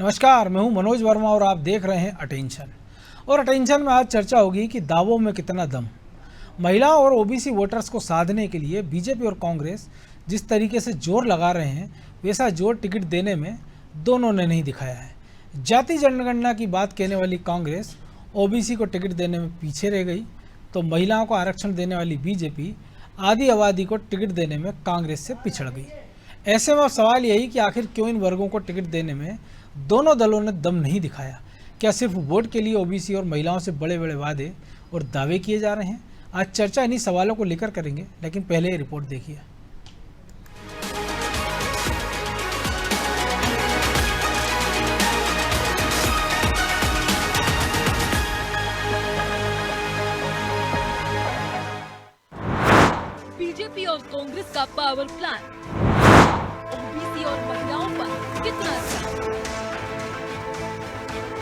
नमस्कार, मैं हूं मनोज वर्मा और आप देख रहे हैं अटेंशन। और अटेंशन में आज चर्चा होगी कि दावों में कितना दम। महिलाओं और ओबीसी वोटर्स को साधने के लिए बीजेपी और कांग्रेस जिस तरीके से जोर लगा रहे हैं, वैसा जोर टिकट देने में दोनों ने नहीं दिखाया है। जाति जनगणना की बात कहने वाली कांग्रेस ओबीसी को टिकट देने में पीछे रह गई, तो महिलाओं को आरक्षण देने वाली बीजेपी आधी आबादी को टिकट देने में कांग्रेस से पिछड़ गई। ऐसे में अब सवाल यही कि आखिर क्यों इन वर्गों को टिकट देने में दोनों दलों ने दम नहीं दिखाया। क्या सिर्फ वोट के लिए ओबीसी और महिलाओं से बड़े बड़े वादे और दावे किए जा रहे हैं? आज चर्चा इन्हीं सवालों को लेकर करेंगे, लेकिन पहले ये रिपोर्ट देखिए। बीजेपी और कांग्रेस का पावर प्लान ओबीसी और महिलाओं पर कितना असर?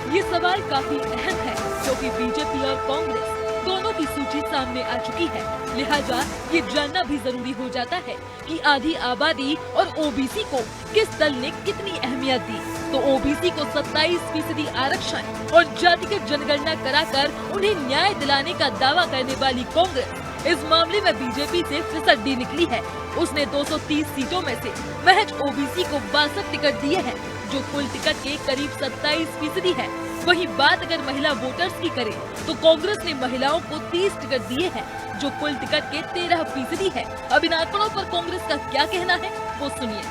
ये सवाल काफी अहम है क्योंकि बीजेपी और कांग्रेस दोनों की सूची सामने आ चुकी है। लिहाजा ये जानना भी जरूरी हो जाता है कि आधी आबादी और ओबीसी को किस दल ने कितनी अहमियत दी। तो ओबीसी को 27% आरक्षण और जातिगत जनगणना कराकर उन्हें न्याय दिलाने का दावा करने वाली कांग्रेस इस मामले में बीजेपी से फिसड्डी निकली है। उसने 230 सीटों में से महज ओबीसी को 62 टिकट दिए हैं, जो कुल टिकट के करीब 27% है। वहीं बात अगर महिला वोटर्स की करें तो कांग्रेस ने महिलाओं को 30 टिकट दिए हैं, जो कुल टिकट के 13% है। अब इन आंकड़ों पर कांग्रेस का क्या कहना है, वो सुनिए।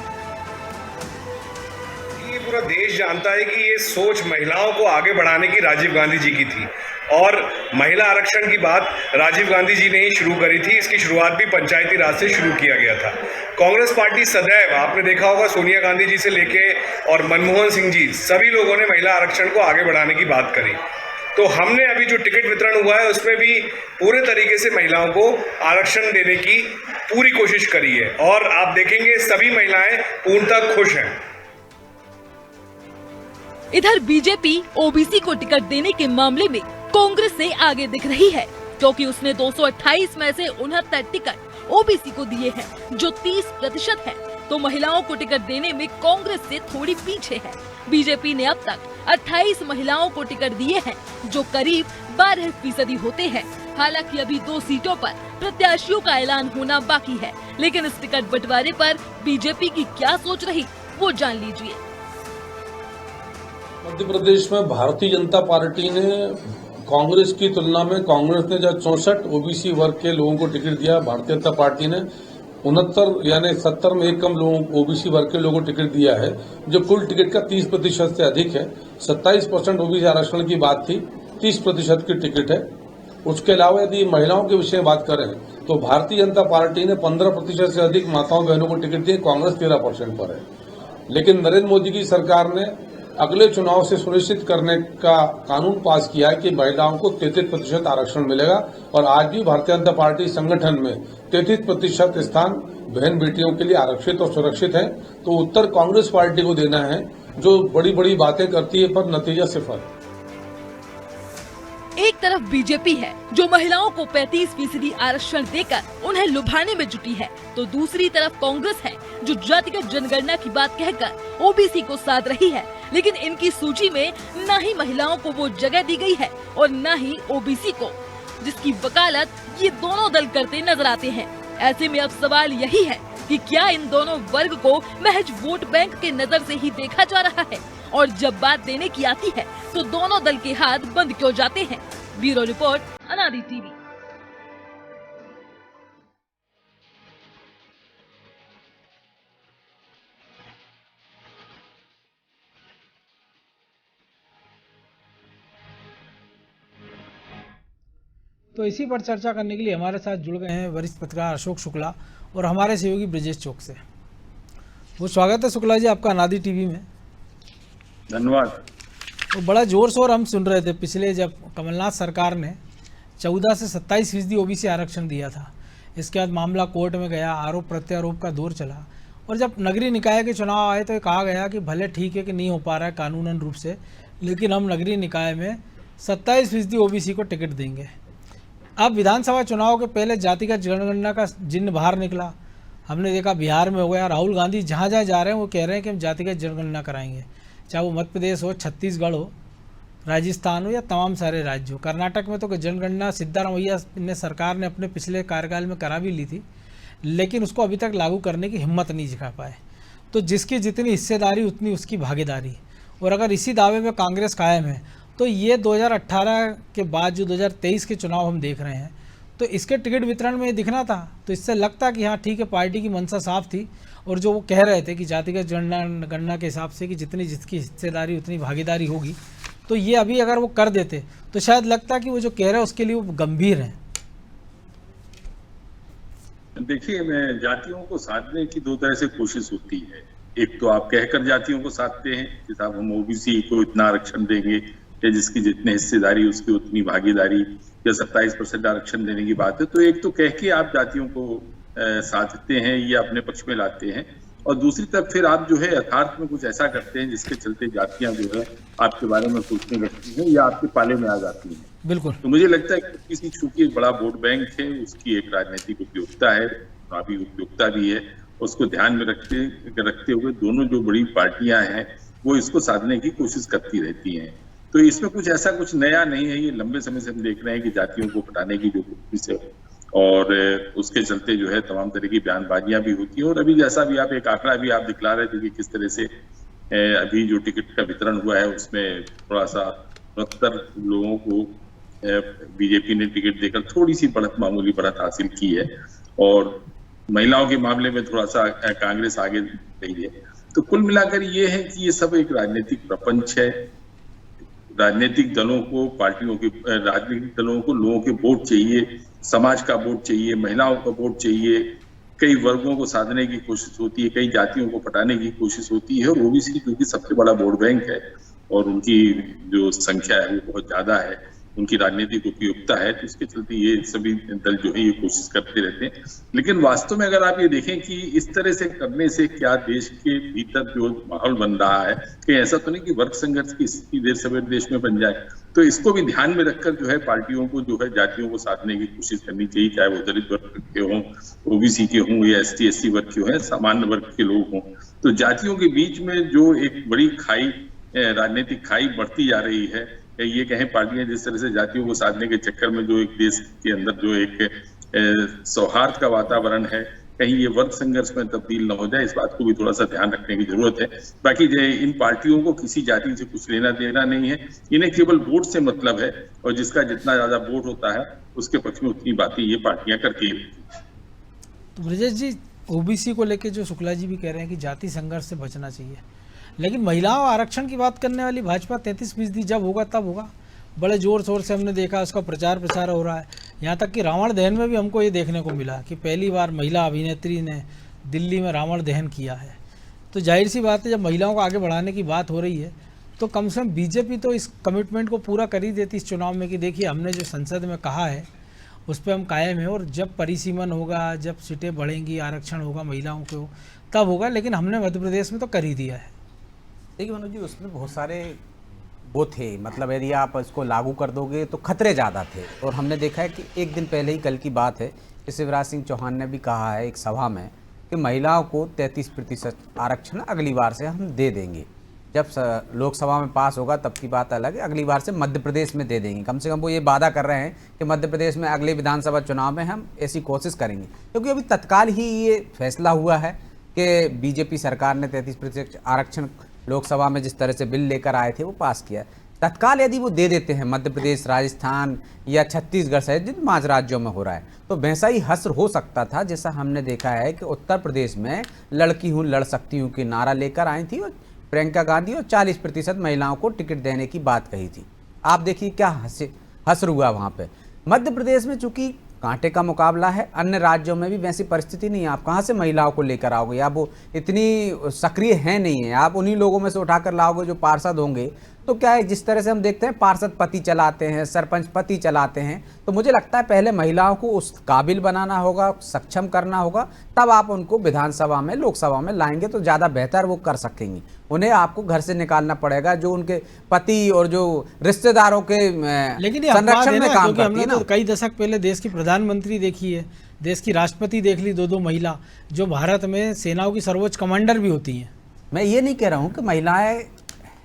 ये पूरा देश जानता है कि ये सोच महिलाओं को आगे बढ़ाने की राजीव गांधी जी की थी और महिला आरक्षण की बात राजीव गांधी जी ने ही शुरू करी थी। इसकी शुरुआत भी पंचायती राज से शुरू किया गया था। कांग्रेस पार्टी सदैव, आपने देखा होगा, सोनिया गांधी जी से लेके और मनमोहन सिंह जी, सभी लोगों ने महिला आरक्षण को आगे बढ़ाने की बात करी। तो हमने अभी जो टिकट वितरण हुआ है उसमें भी पूरे तरीके से महिलाओं को आरक्षण देने की पूरी कोशिश करी है और आप देखेंगे सभी महिलाएं पूर्णतः खुश हैं। इधर बीजेपी ओबीसी को टिकट देने के मामले में कांग्रेस से आगे दिख रही है, क्योंकि उसने 228 में से 69 टिकट ओबीसी को दिए हैं, जो 30% है। तो महिलाओं को टिकट देने में कांग्रेस से थोड़ी पीछे है। बीजेपी ने अब तक 28 महिलाओं को टिकट दिए हैं, जो करीब 12% होते हैं। हालांकि अभी 2 सीटों पर प्रत्याशियों का ऐलान होना बाकी है, लेकिन इस टिकट बंटवारे पर बीजेपी की क्या सोच रही, वो जान लीजिए। मध्य प्रदेश में भारतीय जनता पार्टी ने कांग्रेस की तुलना में, कांग्रेस ने जब 64 ओबीसी वर्ग के लोगों को टिकट दिया, भारतीय जनता पार्टी ने 69 यानी 70 में एक कम लोगों ओबीसी वर्ग के लोगों को टिकट दिया है, जो कुल टिकट का 30% से अधिक है। 27% ओबीसी आरक्षण की बात थी, 30% की टिकट है। उसके अलावा यदि महिलाओं के विषय में बात करें तो भारतीय जनता पार्टी ने 15% से अधिक माताओं बहनों को टिकट दिए, कांग्रेस 13% पर है। लेकिन नरेंद्र मोदी की सरकार ने अगले चुनाव से सुनिश्चित करने का कानून पास किया है कि महिलाओं को 33% आरक्षण मिलेगा और आज भी भारतीय जनता पार्टी संगठन में 33% स्थान बहन बेटियों के लिए आरक्षित और सुरक्षित हैं। तो उत्तर कांग्रेस पार्टी को देना है, जो बड़ी बड़ी बातें करती है पर नतीजा सिफर। एक तरफ बीजेपी है जो महिलाओं को 35% आरक्षण देकर उन्हें लुभाने में जुटी है, तो दूसरी तरफ कांग्रेस है जो जातिगत जनगणना की बात कहकर ओबीसी को साध रही है। लेकिन इनकी सूची में न ही महिलाओं को वो जगह दी गई है और न ही ओबीसी को, जिसकी वकालत ये दोनों दल करते नजर आते हैं। ऐसे में अब सवाल यही है कि क्या इन दोनों वर्ग को महज वोट बैंक के नजर से ही देखा जा रहा है, और जब बात देने की आती है तो दोनों दल के हाथ बंद क्यों जाते हैं। ब्यूरो रिपोर्ट, अनादि टीवी। तो इसी पर चर्चा करने के लिए हमारे साथ जुड़ गए हैं वरिष्ठ पत्रकार अशोक शुक्ला और हमारे सहयोगी ब्रजेश चौक से। वो स्वागत है शुक्ला जी आपका अनादि टीवी में। धन्यवाद। तो बड़ा जोर शोर हम सुन रहे थे पिछले, जब कमलनाथ सरकार ने 14 से 27% ओबीसी आरक्षण दिया था। इसके बाद मामला कोर्ट में गया, आरोप प्रत्यारोप का दौर चला, और जब नगरीय निकाय के चुनाव आए तो ये कहा गया कि भले ठीक है कि नहीं हो पा रहा है कानूनन रूप से, लेकिन हम नगरीय निकाय में 27% ओबीसी को टिकट देंगे। अब विधानसभा चुनाव के पहले जातिगत जनगणना का जिन्न बाहर निकला। हमने देखा बिहार में हो गया, राहुल गांधी जहाँ जहाँ जा रहे हैं वो कह रहे हैं कि हम जातिगत जनगणना कराएंगे। चाहे वो मध्य प्रदेश हो, छत्तीसगढ़ हो, राजस्थान हो या तमाम सारे राज्य हो। कर्नाटक में तो जनगणना सिद्धारमैया ने सरकार ने अपने पिछले कार्यकाल में करा भी ली थी, लेकिन उसको अभी तक लागू करने की हिम्मत नहीं दिखा पाए। तो जिसकी जितनी हिस्सेदारी उतनी उसकी भागीदारी। और अगर इसी दावे में कांग्रेस कायम है तो ये 2018 के बाद जो 2023 के चुनाव हम देख रहे हैं, तो इसके टिकट वितरण में दिखना था। तो इससे लगता कि हाँ ठीक है, पार्टी की मंशा साफ थी। और जो वो कह रहे थे कि जातिगत गणना के हिसाब से कि जितनी जिसकी हिस्सेदारी उतनी भागीदारी होगी, तो ये अभी अगर वो कर देते तो शायद लगता कि वो जो कह रहे हैं उसके लिए वो गंभीर हैं। देखिए, मैं जातियों को साधने की दो तरह से कोशिश होती है। एक तो आप कहकर जातियों को साधते हैं कि साहब हम ओबीसी को इतना आरक्षण देंगे, या जिसकी जितनी हिस्सेदारी उसकी उतनी भागीदारी, या 27% आरक्षण देने की बात है। तो एक तो कह के आप जातियों को साधते हैं या अपने पक्ष में लाते हैं, और दूसरी तरफ फिर आप जो है यथार्थ में कुछ ऐसा करते हैं जिसके चलते जातियां जो है आपके बारे में सोचने लगती हैं या आपके पाले में आ जाती हैं। बिल्कुल। तो मुझे लगता है कि किसी चूंकि एक बड़ा वोट बैंक है, उसकी एक राजनीतिक उपयोगिता है, काफी उपयोगिता भी है, उसको ध्यान में रखते हुए दोनों जो बड़ी पार्टियां हैं वो इसको साधने की कोशिश करती रहती हैं। तो इसमें कुछ नया नहीं है। ये लंबे समय से हम देख रहे हैं कि जातियों को हटाने की जो कोशिश है, और उसके चलते जो है तमाम तरह की बयानबाजियां भी होती हैं। और अभी जैसा भी आप एक आंकड़ा भी आप दिखला रहे थे कि किस तरह से अभी जो टिकट का वितरण हुआ है उसमें थोड़ा सा 69 लोगों को बीजेपी ने टिकट देकर थोड़ी सी मामूली बढ़त हासिल की है, और महिलाओं के मामले में थोड़ा सा कांग्रेस आगे रही है। तो कुल मिलाकर ये है कि ये सब एक राजनीतिक प्रपंच है। राजनीतिक दलों को, पार्टियों के राजनीतिक दलों को लोगों के वोट चाहिए, समाज का वोट चाहिए, महिलाओं का वोट चाहिए, कई वर्गों को साधने की कोशिश होती है, कई जातियों को हटाने की कोशिश होती है। और ओबीसी क्योंकि सबसे बड़ा वोट बैंक है और उनकी जो संख्या है वो बहुत ज्यादा है, उनकी राजनीतिक उपयोगिता है, तो इसके चलते ये सभी दल जो है ये कोशिश करते रहते हैं। लेकिन वास्तव में अगर आप ये देखें कि इस तरह से करने से क्या देश के भीतर जो माहौल बन रहा है, कि ऐसा तो नहीं कि वर्ग संघर्ष की स्थिति देर सवेर देश में बन जाए। तो इसको भी ध्यान में रखकर जो है पार्टियों को जो है जातियों को साधने की कोशिश करनी चाहिए, चाहे वो दलित वर्ग के हों, ओबीसी के हों, या ST/SC वर्ग के हों, सामान्य वर्ग के लोग हों। तो जातियों के बीच में जो एक बड़ी खाई, राजनीतिक खाई बढ़ती जा रही है, ये कहें पार्टियां जिस तरह से जातियों को साधने के चक्कर में जो एक देश के अंदर जो एक सौहार्द का वातावरण है, कहीं ये वर्ग संघर्ष में तब्दील न हो जाए, इस बात को भी थोड़ा सा ध्यान रखने की जरूरत है। बाकी जो इन पार्टियों को किसी जाति से कुछ लेना देना नहीं है, इन्हें केवल वोट से मतलब है, और जिसका जितना ज्यादा वोट होता है उसके पक्ष में उतनी बातें ये पार्टियां करती है। तो ब्रजेश जी, ओबीसी को लेके जो शुक्ला जी भी कह रहे हैं कि जाति संघर्ष से बचना चाहिए, लेकिन महिलाओं आरक्षण की बात करने वाली भाजपा 33% जब होगा तब होगा। बड़े जोर शोर से हमने देखा, उसका प्रचार प्रसार हो रहा है। यहाँ तक कि रावण दहन में भी हमको ये देखने को मिला कि पहली बार महिला अभिनेत्री ने दिल्ली में रावण दहन किया है। तो जाहिर सी बात है, जब महिलाओं को आगे बढ़ाने की बात हो रही है तो कम से कम बीजेपी तो इस कमिटमेंट को पूरा कर ही देती इस चुनाव में कि देखिए हमने जो संसद में कहा है उस पर हम कायम हैं, और जब परिसीमन होगा, जब सीटें बढ़ेंगी, आरक्षण होगा महिलाओं को, तब होगा। लेकिन हमने मध्य प्रदेश में तो कर ही दिया है। देखिए मनोज जी, उसमें बहुत सारे वो थे, मतलब यदि आप इसको लागू कर दोगे तो खतरे ज़्यादा थे। और हमने देखा है कि एक दिन पहले ही, कल की बात है, कि शिवराज सिंह चौहान ने भी कहा है एक सभा में कि महिलाओं को 33% आरक्षण अगली बार से हम दे देंगे। जब लोकसभा में पास होगा तब की बात अलग है, अगली बार से मध्य प्रदेश में दे देंगे। कम से कम वो ये वादा कर रहे हैं कि मध्य प्रदेश में अगले विधानसभा चुनाव में हम ऐसी कोशिश करेंगे। क्योंकि अभी तत्काल ही ये फैसला हुआ है कि बीजेपी सरकार ने 33% आरक्षण लोकसभा में जिस तरह से बिल लेकर आए थे वो पास किया। तत्काल यदि वो दे देते हैं मध्य प्रदेश, राजस्थान या छत्तीसगढ़ सहित जिन 5 राज्यों में हो रहा है, तो वैसा ही हश्र हो सकता था जैसा हमने देखा है कि उत्तर प्रदेश में लड़की हूँ लड़ सकती हूँ की नारा लेकर आई थी और प्रियंका गांधी, और 40% महिलाओं को टिकट देने की बात कही थी। आप देखिए क्या हश्र हुआ वहाँ पे। मध्य प्रदेश में चूंकि कांटे का मुकाबला है, अन्य राज्यों में भी वैसी परिस्थिति नहीं है। आप कहाँ से महिलाओं को लेकर आओगे? आप वो इतनी सक्रिय है नहीं है, आप उन्हीं लोगों में से उठाकर लाओगे जो पार्षद होंगे। तो क्या है, जिस तरह से हम देखते हैं पार्षद पति चलाते हैं, सरपंच पति चलाते हैं, तो मुझे लगता है पहले महिलाओं को उस काबिल बनाना होगा, सक्षम करना होगा, तब आप उनको विधानसभा में, लोकसभा में लाएंगे तो ज़्यादा बेहतर वो कर सकेंगी। उन्हें आपको घर से निकालना पड़ेगा जो उनके पति और जो रिश्तेदारों के संरक्षण में काम करती है ना। तो कई दशक पहले देश की प्रधानमंत्री देखी है, देश की राष्ट्रपति देख ली, 2 महिला जो भारत में सेनाओं की सर्वोच्च कमांडर भी होती हैं। मैं ये नहीं कह रहा हूँ कि महिलाएं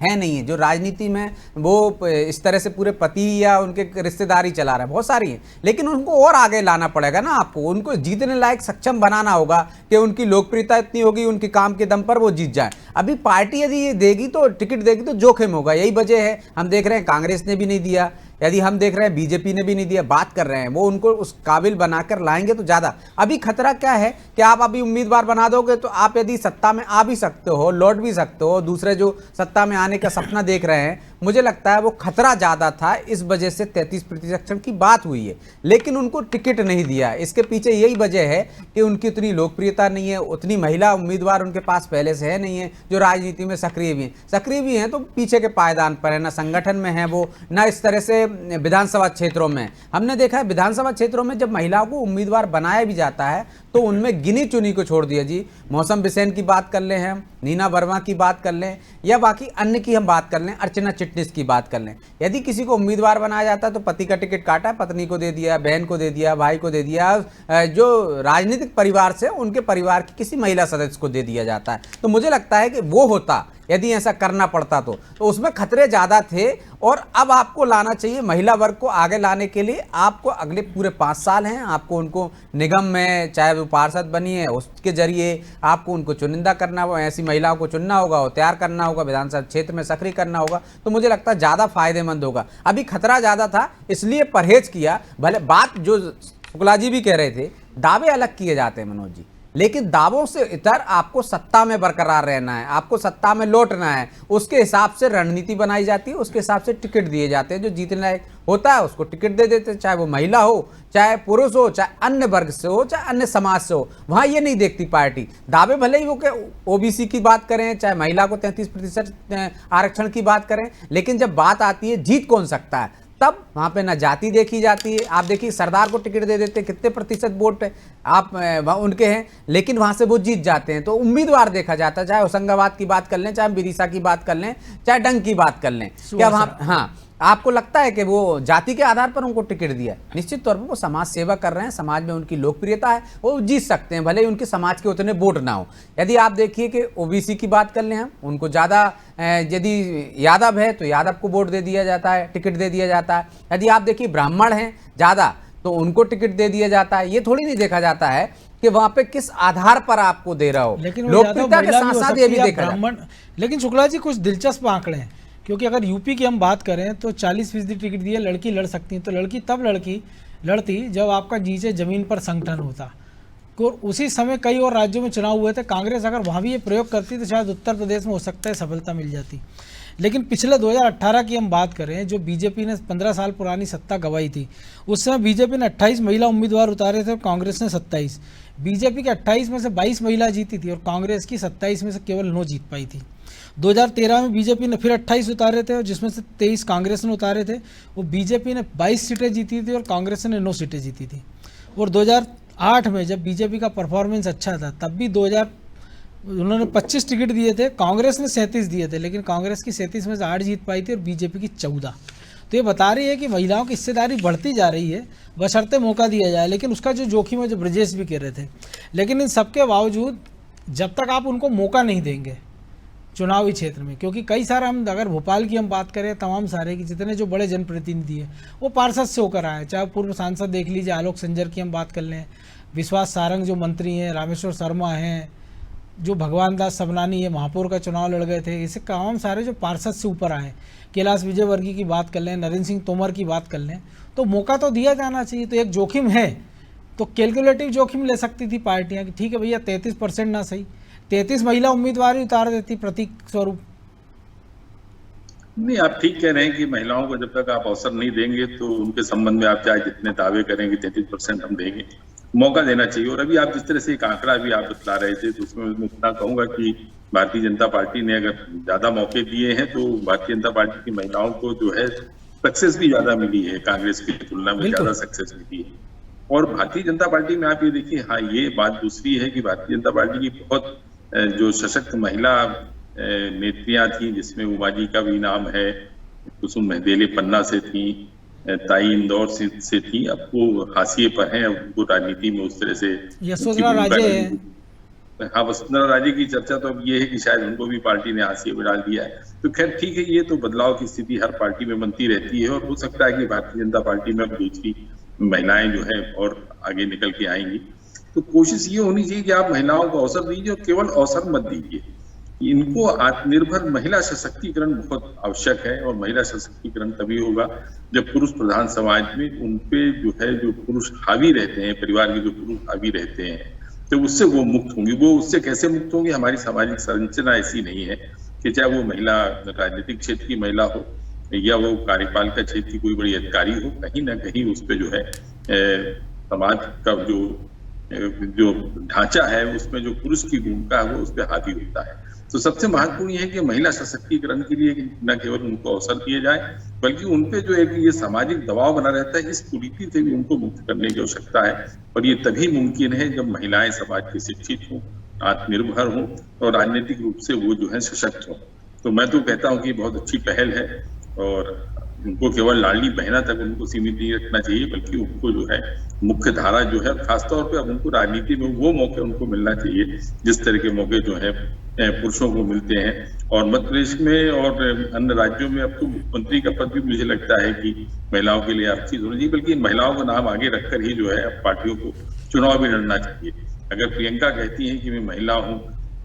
है नहीं है, जो राजनीति में वो इस तरह से पूरे पति या उनके रिश्तेदारी चला रहा है, बहुत सारी हैं, लेकिन उनको और आगे लाना पड़ेगा ना आपको, उनको जीतने लायक सक्षम बनाना होगा कि उनकी लोकप्रियता इतनी होगी उनके काम के दम पर वो जीत जाए। अभी पार्टी यदि ये देगी तो टिकट देगी तो जोखिम होगा, यही वजह है। हम देख रहे हैं कांग्रेस ने भी नहीं दिया, यदि हम देख रहे हैं बीजेपी ने भी नहीं दिया, बात कर रहे हैं वो उनको उस काबिल बनाकर लाएंगे तो ज़्यादा। अभी खतरा क्या है कि आप अभी उम्मीदवार बना दोगे तो आप यदि सत्ता में आ भी सकते हो, लौट भी सकते हो, दूसरे जो सत्ता में आने का सपना देख रहे हैं, मुझे लगता है वो खतरा ज़्यादा था, इस वजह से 33% की बात हुई है, लेकिन उनको टिकट नहीं दिया। इसके पीछे यही वजह है कि उनकी उतनी लोकप्रियता नहीं है, उतनी महिला उम्मीदवार उनके पास पहले से है नहीं है जो राजनीति में सक्रिय भी हैं तो पीछे के पायदान पर है, ना संगठन में है वो, ना इस तरह से विधानसभा क्षेत्रों में। हमने देखा है विधानसभा क्षेत्रों में जब महिलाओं को उम्मीदवार बनाया भी जाता है तो उनमें गिनी चुनी को छोड़ दिया जी। मौसम बिसेन की बात कर लें, हम नीना वर्मा की बात कर लें, या बाकी अन्य की हम बात कर लें, अर्चना चिटनिस की बात कर लें। यदि किसी को उम्मीदवार बनाया जाता है तो पति का टिकट काटा, पत्नी को दे दिया, बहन को दे दिया, भाई को दे दिया, जो राजनीतिक परिवार से उनके परिवार की किसी महिला सदस्य को दे दिया जाता है। तो मुझे लगता है कि वो होता यदि ऐसा करना पड़ता तो उसमें खतरे ज़्यादा थे। और अब आपको लाना चाहिए महिला वर्ग को आगे लाने के लिए, आपको अगले पूरे 5 साल हैं, आपको उनको निगम में चाहे वो पार्षद बनी है उसके जरिए आपको उनको चुनिंदा करना होगा, ऐसी महिलाओं को चुनना होगा और तैयार करना होगा, विधानसभा क्षेत्र में सक्रिय करना होगा, तो मुझे लगता है ज़्यादा फायदेमंद होगा। अभी खतरा ज़्यादा था इसलिए परहेज किया। भले बात जो शुक्ला जी भी कह रहे थे, दावे अलग किए जाते हैं मनोज जी, लेकिन दावों से इतर आपको सत्ता में बरकरार रहना है, आपको सत्ता में लौटना है, उसके हिसाब से रणनीति बनाई जाती है, उसके हिसाब से टिकट दिए जाते हैं। जो जीतने लायक होता है उसको टिकट दे देते हैं, चाहे वो महिला हो, चाहे पुरुष हो, चाहे अन्य वर्ग से हो, चाहे अन्य समाज से हो। वहाँ ये नहीं देखती पार्टी, दावे भले ही वो के ओबीसी की बात करें, चाहे महिला को 33% आरक्षण की बात करें, लेकिन जब बात आती है जीत कौन सकता है तब वहाँ पे ना जाति देखी जाती है। आप देखिए सरदार को टिकट दे देते, कितने प्रतिशत वोट आप उनके हैं, लेकिन वहाँ से वो जीत जाते हैं। तो उम्मीदवार देखा जाता है, चाहे होशंगाबाद की बात कर लें, चाहे बिदिशा की बात कर लें, चाहे डंग की बात कर लें, क्या वहाँ हाँ आपको लगता है कि वो जाति के आधार पर उनको टिकट दिया? निश्चित तौर पर वो समाज सेवा कर रहे हैं, समाज में उनकी लोकप्रियता है, वो जीत सकते हैं भले ही उनके समाज के उतने वोट ना हो। यदि आप देखिए कि ओबीसी की बात कर लें, हम उनको ज़्यादा यदि यादव है तो यादव को वोट दे दिया जाता है, टिकट दे दिया जाता है। यदि आप देखिए ब्राह्मण हैं ज़्यादा तो उनको टिकट दे दिया जाता है। ये थोड़ी नहीं देखा जाता है कि वहाँ पे किस आधार पर आपको दे रहा हो, लोकप्रियता के साथ साथ ये भी देखा जाता है। लेकिन शुक्ला जी कुछ दिलचस्प आंकड़े हैं, क्योंकि अगर यूपी की हम बात करें तो 40% टिकट दिए लड़की लड़ सकती हैं, तो लड़की तब लड़ती जब आपका नीचे ज़मीन पर संगठन होता। और उसी समय कई और राज्यों में चुनाव हुए थे, कांग्रेस अगर वहाँ भी ये प्रयोग करती तो शायद उत्तर प्रदेश में हो सकता है सफलता मिल जाती। लेकिन पिछले 2018 की हम बात करें, जो बीजेपी ने 15 साल पुरानी सत्ता गंवाई थी, उस समय बीजेपी ने 28 महिला उम्मीदवार उतारे थे और कांग्रेस ने 27। बीजेपी के 28 में से 22 महिला जीती थी और कांग्रेस की 27 में से केवल 9 जीत पाई थी। 2013 में बीजेपी ने फिर 28 उतारे थे और जिसमें से 23 कांग्रेस ने उतारे थे। वो बीजेपी ने 22 सीटें जीती थी और कांग्रेस ने 9 सीटें जीती थी। और 2008 में जब बीजेपी का परफॉर्मेंस अच्छा था तब भी उन्होंने 25 टिकट दिए थे, कांग्रेस ने 37 दिए थे, लेकिन कांग्रेस की 37 में से 8 जीत पाई थी और बीजेपी की 14। तो ये बता रही है कि महिलाओं की हिस्सेदारी बढ़ती जा रही है, बशर्ते मौका दिया जाए। लेकिन उसका जो जोखिम है, जो ब्रजेश भी कह रहे थे, लेकिन इन सबके बावजूद जब तक आप उनको मौका नहीं देंगे चुनावी क्षेत्र में, क्योंकि कई सारे हम अगर भोपाल की हम बात करें, तमाम सारे की जितने जो बड़े जनप्रतिनिधि हैं वो पार्षद से होकर आए, चाहे पूर्व सांसद देख लीजिए, आलोक संजर की हम बात कर लें, विश्वास सारंग जो मंत्री हैं, रामेश्वर शर्मा हैं, जो भगवान दास सबनानी है महापौर का चुनाव लड़ गए थे, इसे तमाम सारे जो पार्षद से ऊपर आए, कैलाश विजयवर्गीय की बात कर लें, नरेंद्र सिंह तोमर की बात कर लें, तो मौका तो दिया जाना चाहिए। तो एक जोखिम है, तो कैलकुलेटिव जोखिम ले सकती थी पार्टियाँ कि ठीक है भैया 33% ना सही, 33 महिला उम्मीदवार ही उतार देती प्रतीक स्वरूप। नहीं, आप ठीक कह रहे हैं कि महिलाओं को जब तक आप अवसर नहीं देंगे तो उनके संबंध में आप चाहे जितने दावे करेंगे 33% हम देंगे, मौका देना चाहिए। और अभी आप जिस तरह से एक आंकड़ा भी आप बतला रहे थे तो उसमें मैं इतना कहूंगा कि भारतीय जनता पार्टी ने अगर ज्यादा मौके दिए हैं तो भारतीय जनता पार्टी की महिलाओं को जो है सक्सेस भी ज्यादा मिली है, कांग्रेस की तुलना में ज्यादा सक्सेस मिली है। और भारतीय जनता पार्टी में आप ये देखिए, हाँ ये बात दूसरी है कि भारतीय जनता पार्टी की बहुत जो सशक्त महिला नेत्रियां थी, जिसमें उमा जी का भी नाम है, कुसुम महदेले पन्ना से थी, ताई इंदौर से थी, अब वो हाशिए पर हैं, उनको राजनीति में उस तरह से यशोधरा राजे हाँ, वसुंधरा राजे की चर्चा तो अब ये है कि शायद उनको भी पार्टी ने हाशिए में डाल दिया है। तो खैर ठीक है, ये तो बदलाव की स्थिति हर पार्टी में बनती रहती है और हो सकता है कि भारतीय जनता पार्टी में अब दूसरी महिलाएं जो है और आगे निकल के आएंगी। तो कोशिश ये होनी चाहिए कि आप महिलाओं को अवसर दीजिए और केवल अवसर मत दीजिए, इनको आत्मनिर्भर महिला सशक्तिकरण बहुत आवश्यक है। और महिला सशक्तिकरण तभी होगा जब पुरुष प्रधान समाज में उनपे जो है, जो पुरुष हावी रहते हैं, परिवार के जो पुरुष हावी रहते हैं, तो उससे वो मुक्त होंगी। वो उससे कैसे मुक्त होंगी? हमारी सामाजिक संरचना ऐसी नहीं है कि चाहे वो महिला राजनीतिक क्षेत्र की महिला हो या वो कार्यपालिका क्षेत्र की कोई बड़ी अधिकारी हो, कहीं ना कहीं उस पर जो है समाज का जो ढांचा है उसमें जो पुरुष की भूमिका है वो उस पर हावी होता है। तो सबसे महत्वपूर्ण यह है कि महिला सशक्तिकरण के लिए न केवल उनको अवसर दिए जाए, बल्कि उनपे जो एक ये सामाजिक दबाव बना रहता है, इस कुरीति से भी उनको मुक्त करने की आवश्यकता है। और ये तभी मुमकिन है जब महिलाएं समाज की शिक्षित हों, आत्मनिर्भर हों और राजनीतिक रूप से वो जो है सशक्त हों। तो मैं तो कहता हूँ कि बहुत अच्छी पहल है और उनको केवल लाडली बहना तक उनको सीमित नहीं रखना चाहिए, बल्कि उनको जो है मुख्य धारा जो है, खासतौर पे अब उनको राजनीति में वो मौके उनको मिलना चाहिए जिस तरह के मौके जो है पुरुषों को मिलते हैं। और मध्य प्रदेश में और अन्य राज्यों में अब तो मुख्यमंत्री का पद भी मुझे लगता है कि महिलाओं के लिए आरक्षित होना चाहिए, बल्कि इन महिलाओं का नाम आगे रखकर ही जो है पार्टियों को चुनाव भी लड़ना चाहिए। अगर प्रियंका कहती है कि मैं महिला हूँ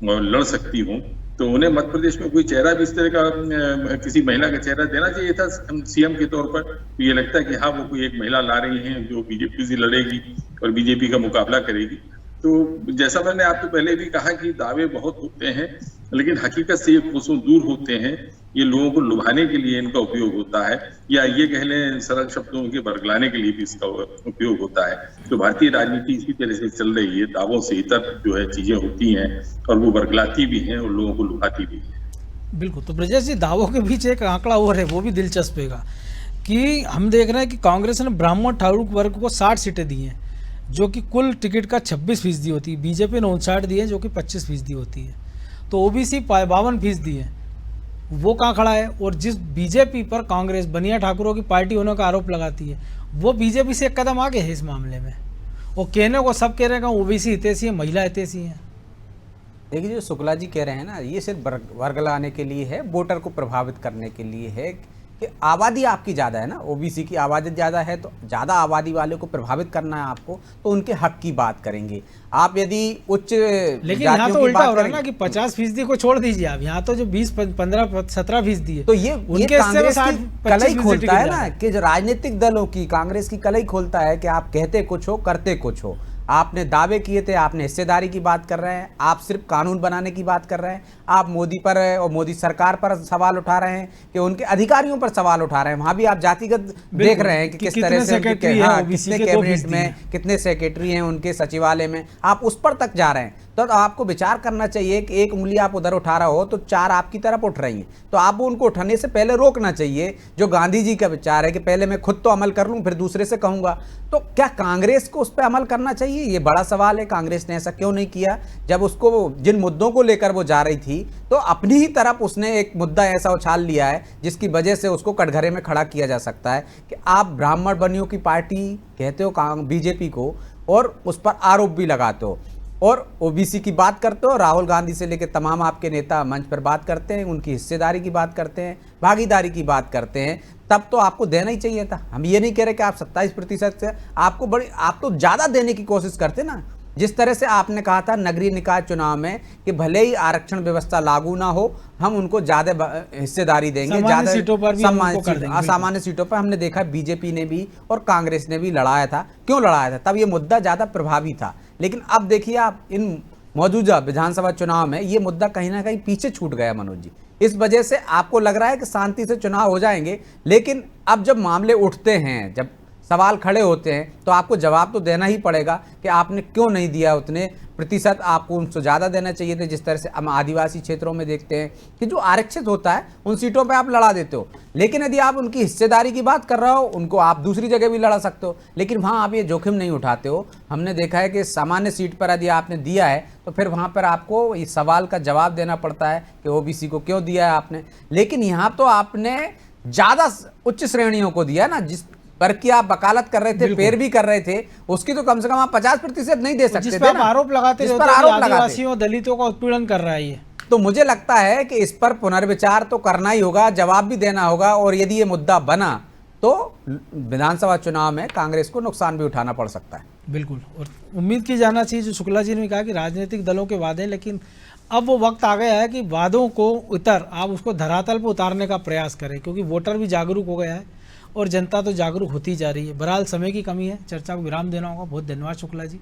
और लड़ सकती हूँ, तो उन्हें मध्य प्रदेश में कोई चेहरा भी इस तरह का किसी महिला का चेहरा देना चाहिए था सीएम के तौर पर। तो ये लगता है कि हाँ, वो कोई एक महिला ला रही है जो बीजेपी से लड़ेगी और बीजेपी का मुकाबला करेगी। तो जैसा मैंने आपको पहले भी कहा कि दावे बहुत होते हैं, लेकिन हकीकत से ये कोसों दूर होते हैं। ये लोगों को लुभाने के लिए इनका उपयोग होता है, या ये कह लें सरल शब्दों के बरगलाने के लिए भी इसका उपयोग होता है। तो भारतीय राजनीति इसी तरह से चल रही है, दावों से इतर जो है चीजें होती हैं और वो बरगलाती भी हैं और लोगों को लुभाती भी है। बिल्कुल। तो ब्रजेश जी, दावों के बीच एक आंकड़ा और है, वो भी दिलचस्प है कि हम देख रहे हैं कि कांग्रेस ने ब्राह्मण ठाकुर वर्ग को 60 सीटें दी हैं, जो कि कुल टिकट का 26% होती है। बीजेपी ने 59 दी है, जो कि 25% होती है। तो ओबीसी 52% है, वो कहाँ खड़ा है? और जिस बीजेपी पर कांग्रेस बनिया ठाकुरों की पार्टी होने का आरोप लगाती है, वो बीजेपी से एक कदम आगे है इस मामले में। वो कहने को सब कह रहे हैं कि ओबीसी हितैषी है, महिला हितैषी है। देखिए, जो शुक्ला जी कह रहे हैं ना, ये सिर्फ वर्ग लाने के लिए है, वोटर को प्रभावित करने के लिए है कि आबादी आपकी ज़्यादा है ना, ओबीसी की आबादी ज़्यादा है, तो ज़्यादा आबादी वाले को प्रभावित करना है आपको, तो उनके हक की बात करेंगे आप। यदि उच्च लेकिन यहाँ तो उल्टा हो रहा है ना कि 50% को छोड़ दीजिए आप, यहाँ तो जो 20, 15, 17% है, तो ये कांग्रेस की कलई खोलता है ना कि जो राजनीतिक दलों की, कांग्रेस की कलई खोलता है कि आप कहते कुछ हो, करते कुछ हो। आपने दावे किए थे, आपने हिस्सेदारी की बात कर रहे हैं, आप सिर्फ कानून बनाने की बात कर रहे हैं, आप मोदी पर और मोदी सरकार पर सवाल उठा रहे हैं कि उनके अधिकारियों पर सवाल उठा रहे हैं। वहां भी आप जातिगत देख रहे हैं कि किस तरह से कितने कैबिनेट में कितने सेक्रेटरी हैं उनके सचिवालय में, आप उस पर तक जा रहे हैं। तो आपको विचार करना चाहिए कि एक उंगली आप उधर उठा रहे हो तो 4 आपकी तरफ उठ रही हैं, तो आपको उनको उठाने से पहले रोकना चाहिए। जो गांधी जी का विचार है कि पहले मैं खुद तो अमल कर लूं फिर दूसरे से कहूंगा, तो क्या कांग्रेस को उस पर अमल करना चाहिए? ये बड़ा सवाल है। कांग्रेस ने ऐसा क्यों नहीं किया? जब उसको जिन मुद्दों को लेकर वो जा रही थी, तो अपनी ही तरफ उसने एक मुद्दा ऐसा उछाल लिया है जिसकी वजह से उसको कटघरे में खड़ा किया जा सकता है कि आप ब्राह्मण बनियों की पार्टी कहते हो बीजेपी को, और उस पर आरोप भी लगाते हो, और ओबीसी की बात करते हो। राहुल गांधी से लेकर तमाम आपके नेता मंच पर बात करते हैं, उनकी हिस्सेदारी की बात करते हैं, भागीदारी की बात करते हैं, तब तो आपको देना ही चाहिए था। हम ये नहीं कह रहे कि आप 27% से आप तो ज़्यादा देने की कोशिश करते ना। जिस तरह से आपने कहा था नगरीय निकाय चुनाव में कि भले ही आरक्षण व्यवस्था लागू ना हो, हम उनको ज़्यादा हिस्सेदारी देंगे, ज़्यादा असामान्य सीटों पर। हमने देखा बीजेपी ने भी और कांग्रेस ने भी लड़ाया था। क्यों लड़ाया था? तब ये मुद्दा ज़्यादा प्रभावी था। लेकिन अब देखिए आप, इन मौजूदा विधानसभा चुनाव में ये मुद्दा कहीं ना कहीं पीछे छूट गया मनोज जी। इस वजह से आपको लग रहा है कि शांति से चुनाव हो जाएंगे, लेकिन अब जब मामले उठते हैं, जब सवाल खड़े होते हैं, तो आपको जवाब तो देना ही पड़ेगा कि आपने क्यों नहीं दिया उतने प्रतिशत, आपको उनसे ज़्यादा देना चाहिए थे। जिस तरह से हम आदिवासी क्षेत्रों में देखते हैं कि जो आरक्षित होता है उन सीटों पे आप लड़ा देते हो, लेकिन यदि आप उनकी हिस्सेदारी की बात कर रहे हो, उनको आप दूसरी जगह भी लड़ा सकते हो, लेकिन वहाँ आप ये जोखिम नहीं उठाते हो। हमने देखा है कि सामान्य सीट पर यदि आपने दिया है तो फिर वहाँ पर आपको इस सवाल का जवाब देना पड़ता है कि ओबीसी को क्यों दिया है आपने। लेकिन यहाँ तो आपने ज़्यादा उच्च श्रेणियों को दिया ना, पर की आप वकालत कर रहे थे, पैरवी कर रहे थे, उसकी तो कम से कम आप 50% नहीं दे सकते जिस थे पर आप ना। आरोप लगाते जिस रहते पर हो कि आरोप लगाते। आदिवासियों दलितों का उत्पीड़न कर रहा है ये। तो मुझे लगता है कि इस पर पुनर्विचार तो करना ही होगा, जवाब भी देना होगा, और यदि ये मुद्दा बना तो विधानसभा चुनाव में कांग्रेस को नुकसान भी उठाना पड़ सकता है। बिल्कुल, और उम्मीद की जाना चाहिए, जो शुक्ला जी ने कहा कि राजनीतिक दलों के वादे, लेकिन अब वो वक्त आ गया है कि वादों को आप उसको धरातल पर उतारने का प्रयास करें, क्योंकि वोटर भी जागरूक हो गया है और जनता तो जागरूक होती जा रही है। बहरहाल समय की कमी है, चर्चा को विराम देना होगा। बहुत धन्यवाद शुक्ला जी।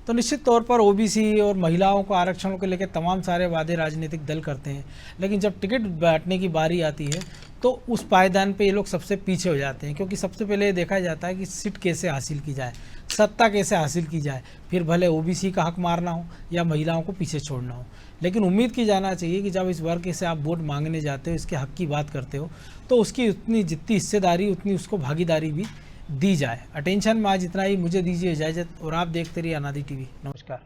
तो निश्चित तौर पर ओबीसी और महिलाओं को आरक्षण को लेकर तमाम सारे वादे राजनीतिक दल करते हैं, लेकिन जब टिकट बांटने की बारी आती है तो उस पायदान पे ये लोग सबसे पीछे हो जाते हैं, क्योंकि सबसे पहले ये देखा जाता है कि सीट कैसे हासिल की जाए, सत्ता कैसे हासिल की जाए, फिर भले ओबीसी का हक मारना हो या महिलाओं को पीछे छोड़ना हो। लेकिन उम्मीद की जाना चाहिए कि जब इस वर्ग से आप वोट मांगने जाते हो, इसके हक की बात करते हो, तो उसकी उतनी जितनी हिस्सेदारी उतनी उसको भागीदारी भी दी जाए। अटेंशन में आज इतना ही। मुझे दीजिए इजाज़त और आप देखते रहिए अनादि टीवी। नमस्कार।